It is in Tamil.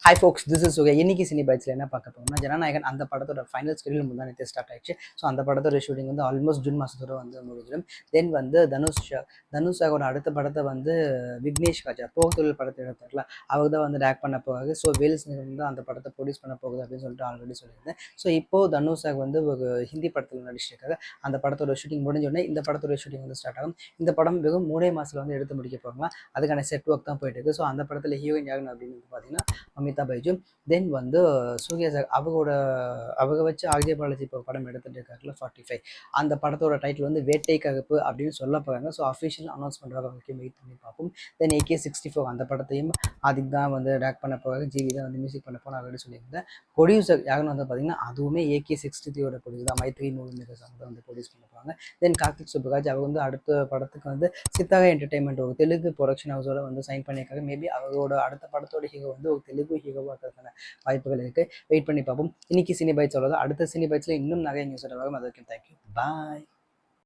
ஹை ஃபோக்ஸ், திஸ் இஸ் சுகே. இன்னைக்கு சினி பைட்ஸில் என்ன பார்க்க போகிறோம்னா, ஜனநாயகன் அந்த படத்தோட ஃபைனல் ஸ்கெடியூல் முந்தானே ஸ்டார்ட் ஆயிடுச்சு. ஸோ அந்த படத்தோட ஷூட்டிங் வந்து ஆல்மோஸ்ட் ஜூன் மாதத்தோட வந்து முடிஞ்சிடும். தென் வந்து தனுஷாவோட அடுத்த படத்தை வந்து விக்னேஷ் ராஜா போகத்தொழில் படத்தை எடுத்தார்ல, அவர் தான் வந்து டேரக்ட் பண்ண போகாது. ஸோ வேல்ஸ் வந்து அந்த படத்தை ப்ரொடியூஸ் பண்ண போகுது அப்படின்னு சொல்லிட்டு ஆல்ரெடி சொல்லியிருந்தேன். ஸோ இப்போது தனுஷாக் வந்து ஒரு ஹிந்தி படத்தில் நடிச்சிருக்காங்க. அந்த படத்தோட ஷூட்டிங் முடிஞ்சோடனே இந்த படத்தோட ஷூட்டிங் வந்து ஸ்டார்ட் ஆகும். இந்த படம் வெறும் 3 மாதத்தில் வந்து எடுத்து முடிக்க போகலாம். அதுக்கான செட் ஒர்க் தான் போயிட்டு இருக்கு. ஸோ அந்த படத்தில் ஹீரோயின் யாருன்னு அப்படின்னு பார்த்தீங்கன்னா அமிதா பைஜு. தென் வந்து சூர்யா சார் அவங்க வச்சு ஆர்ஜே பாலாஜி இப்போ படம் எடுத்துட்டு இருக்காருல 45, அந்த படத்தோட டைட்டில் வந்து வேட்டை கருப்பு அப்படின்னு சொல்ல போகிறாங்க. ஸோ அஃபிஷியல் அனௌன்ஸ்மெண்ட் வர வரைக்கும் வெயிட் பண்ணி பார்ப்போம். தென் AK64 அந்த படத்தையும் அதுக்கு தான் வந்து டேரக்ட் பண்ண போகிறாங்க. ஜிவி தான் வந்து மியூசிக் பண்ண போனால் அப்படின்னு சொல்லியிருந்தேன். ப்ரொடியூசர் யாருன்னு வந்து பார்த்தீங்கன்னா அதுவுமே AK63 ப்ரொடியூசர் தான், மைத்ரி மூவி மேக்கர்ஸ் அவங்க தான் வந்து ப்ரொடியூஸ் பண்ண போகிறாங்க. தென் கார்த்திக் சுப்புராஜ் அவர் வந்து அடுத்த படத்துக்கு வந்து சித்தாரா என்டர்டைன்மெண்ட் ஒரு தெலுங்கு ப்ரொடக்ஷன் ஹவுஸோட வந்து சைன் பண்ணியிருக்காங்க. மேபி அவரோட அடுத்த படத்தோட ஹீரோ வந்து ஒரு தெலுங்கு ஹீரோவாக இருக்கிறதுக்கான வாய்ப்புகள் இருக்குது. வெயிட் பண்ணி பார்ப்போம். இன்னைக்கு சினி பைட்ஸ் அவ்வளோதான். அடுத்த சினி பைட்ஸில் இன்னும் நிறைய நியூஸ் வரும். அது வரைக்கும் தேங்க்யூ, பாய்.